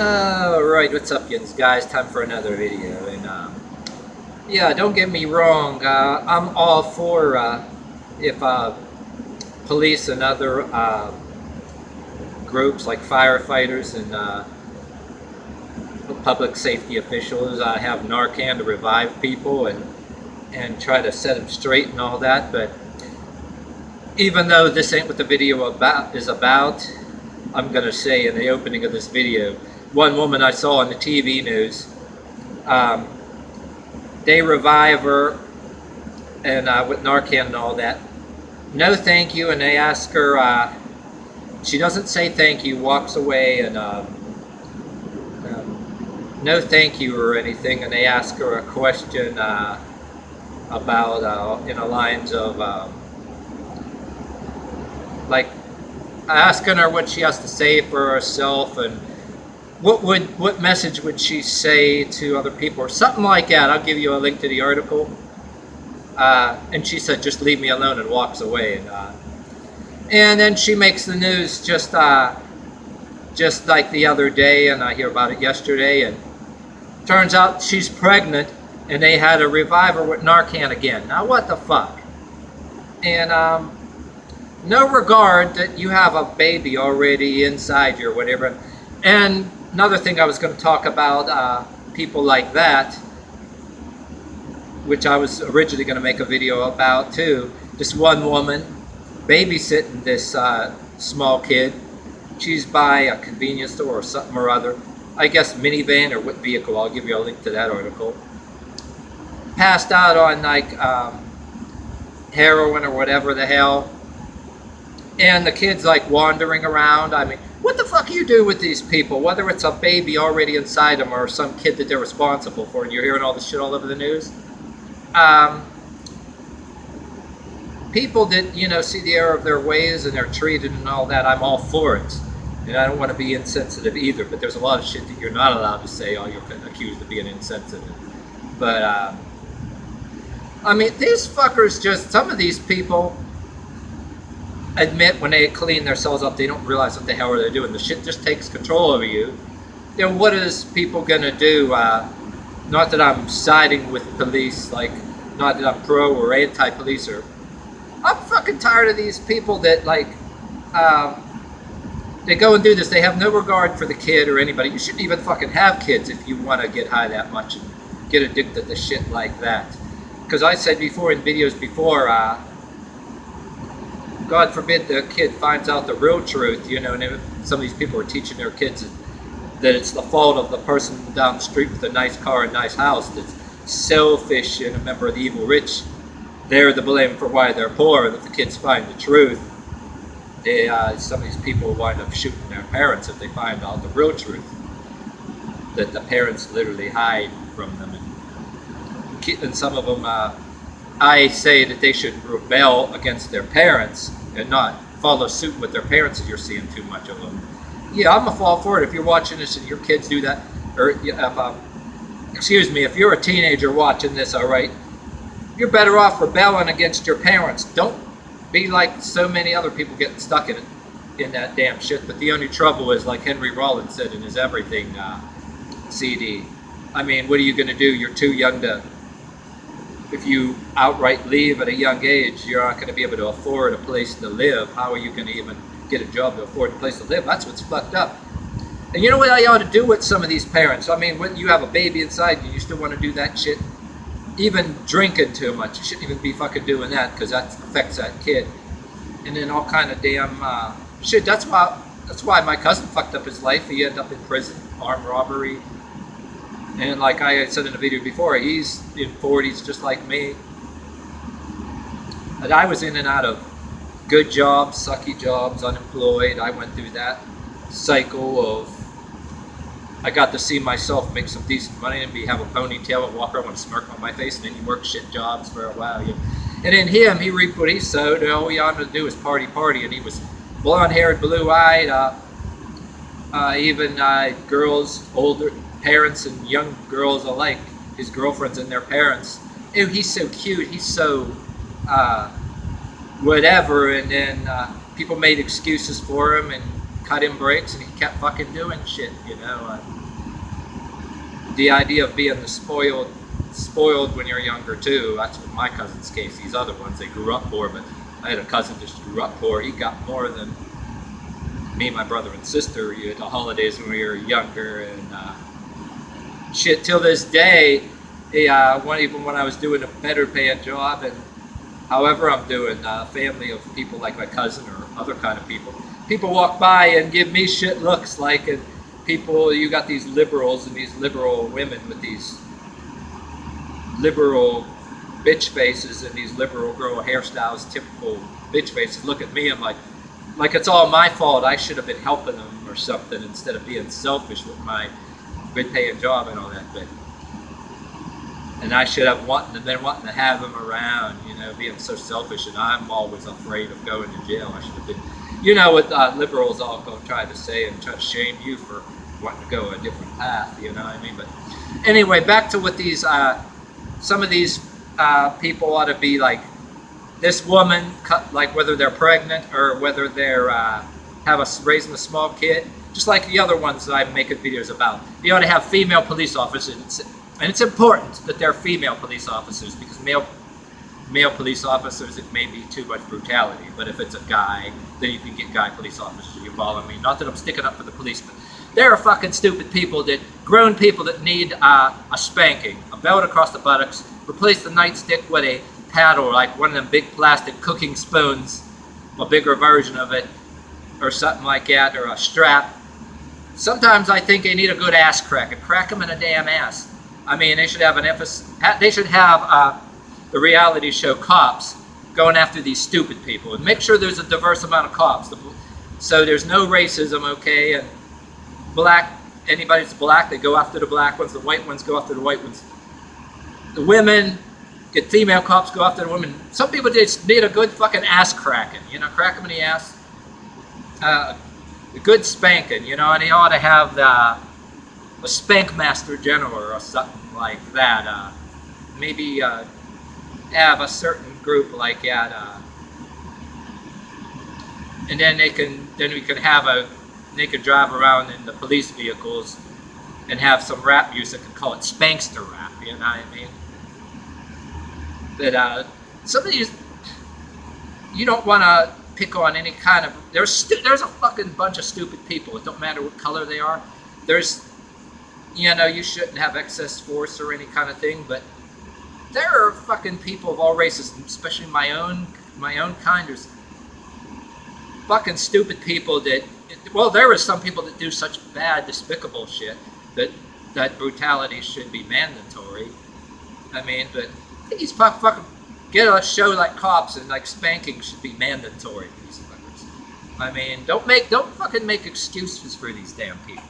Alright, what's up, yins, guys? Time for another video. And, yeah, don't get me wrong. I'm all for if police and other groups like firefighters and public safety officials have Narcan to revive people and try to set them straight and all that. But even though this ain't what the video is about, I'm going to say in the opening of this video, one woman I saw on the TV news, they revive her and with Narcan and all that. No thank you, and they ask her, she doesn't say thank you, walks away, and no thank you or anything, and they ask her a question about, in the lines of, like, asking her what she has to say for herself and what message would she say to other people or something like that. I'll give you a link to the article. And she said, "Just leave me alone," and walks away. And then she makes the news just like the other day, and I hear about it yesterday. And turns out she's pregnant, and they had to revive her with Narcan again. Now what the fuck? And no regard that you have a baby already inside you or whatever. And another thing I was going to talk about, people like that, which I was originally going to make a video about too. This one woman babysitting this small kid. She's by a convenience store or something or other. I guess minivan or what vehicle. I'll give you a link to that article. Passed out on like heroin or whatever the hell. And the kid's like wandering around. I mean, what the fuck you do with these people? Whether it's a baby already inside them or some kid that they're responsible for, and you're hearing all this shit all over the news. People that, you know, see the error of their ways and they're treated and all that, I'm all for it. And I don't want to be insensitive either, but there's a lot of shit that you're not allowed to say, or you're accused of being insensitive. But, I mean, these fuckers just, some of these people admit when they clean themselves up, they don't realize what the hell they're doing. The shit just takes control over you. You know, what is people gonna do? Not that I'm siding with police, like, not that I'm pro or anti-police, or I'm fucking tired of these people that, like, they go and do this. They have no regard for the kid or anybody. You shouldn't even fucking have kids if you want to get high that much and get addicted to shit like that. Because I said before in videos before, God forbid the kid finds out the real truth, you know, and some of these people are teaching their kids that it's the fault of the person down the street with a nice car and nice house that's selfish and a member of the evil rich. They're the blame for why they're poor, and if the kids find the truth, some of these people wind up shooting their parents if they find out the real truth, that the parents literally hide from them. And some of them, I say that they should rebel against their parents and not follow suit with their parents if you're seeing too much of them. Yeah, I'm a fall for it. If you're watching this and your kids do that, or excuse me, if you're a teenager watching this, all right, you're better off rebelling against your parents. Don't be like so many other people getting stuck in that damn shit. But the only trouble is, like Henry Rollins said in his Everything CD, I mean, what are you going to do? You're too young to. If you outright leave at a young age, you're not going to be able to afford a place to live. How are you going to even get a job to afford a place to live? That's what's fucked up. And you know what I ought to do with some of these parents? I mean, when you have a baby inside you, you still want to do that shit? Even drinking too much, you shouldn't even be fucking doing that, because that affects that kid. And then all kind of damn shit. That's why my cousin fucked up his life. He ended up in prison, armed robbery. And like I said in the video before, he's in 40s just like me. And I was in and out of good jobs, sucky jobs, unemployed. I went through that cycle of, I got to see myself make some decent money and have a ponytail and walk around with a smirk on my face, and then you work shit jobs for a while. You know. And then he reaped what he sowed, and all he wanted to do was party, and he was blonde-haired, blue-eyed, even girls, older parents and young girls alike, his girlfriends and their parents. Ew, he's so cute, he's so whatever. And then people made excuses for him and cut him breaks, and he kept fucking doing shit, you know. The idea of being the spoiled when you're younger too. That's what my cousin's case. These other ones, they grew up poor, but I had a cousin that just grew up poor. He got more than me, my brother and sister, at the holidays when we were younger, and shit. Till this day, even when I was doing a better paying job, and however I'm doing, family of people like my cousin or other kind of people walk by and give me shit looks like, and people, you got these liberals and these liberal women with these liberal bitch faces and these liberal girl hairstyles, typical bitch faces, look at me and like it's all my fault. I should have been helping them or something instead of being selfish with my good paying job and all that. And I should have been wanting to have them around, you know, being so selfish. And I'm always afraid of going to jail. I should have been, you know, what liberals all go try to say and try to shame you for wanting to go a different path. You know what I mean? But anyway, back to what these some of these people ought to be like. This woman, like whether they're pregnant or whether they're raising a small kid, just like the other ones that I'm making videos about. You ought to have female police officers, and it's important that they're female police officers, because male police officers, it may be too much brutality. But if it's a guy, then you can get guy police officers. You follow me? Not that I'm sticking up for the police, but there are fucking stupid people, grown people that need a spanking, a belt across the buttocks, replace the nightstick with a paddle, like one of them big plastic cooking spoons, a bigger version of it, or something like that, or a strap. Sometimes I think they need a good ass crack, and crack them in a damn ass. I mean, they should have an emphasis. They should have the reality show Cops going after these stupid people, and make sure there's a diverse amount of cops, so there's no racism, okay? And anybody that's black, they go after the black ones. The white ones go after the white ones. The women. Get female cops go after the women. Some people just need a good fucking ass cracking, you know, crack them in the ass. A good spanking, you know, and he ought to have a spank master general or something like that. Maybe have a certain group like that, and then we can drive around in the police vehicles and have some rap music and call it Spankster rap. You know what I mean? That some of these, you don't want to pick on any kind of. There's a fucking bunch of stupid people. It don't matter what color they are. You know, you shouldn't have excess force or any kind of thing. But there are fucking people of all races, especially my own kind. There's fucking stupid people that. Well, there are some people that do such bad, despicable shit that brutality should be mandatory. I mean, but. These fucking get a show like Cops, and like spanking should be mandatory for these fuckers. I mean, don't fucking make excuses for these damn people.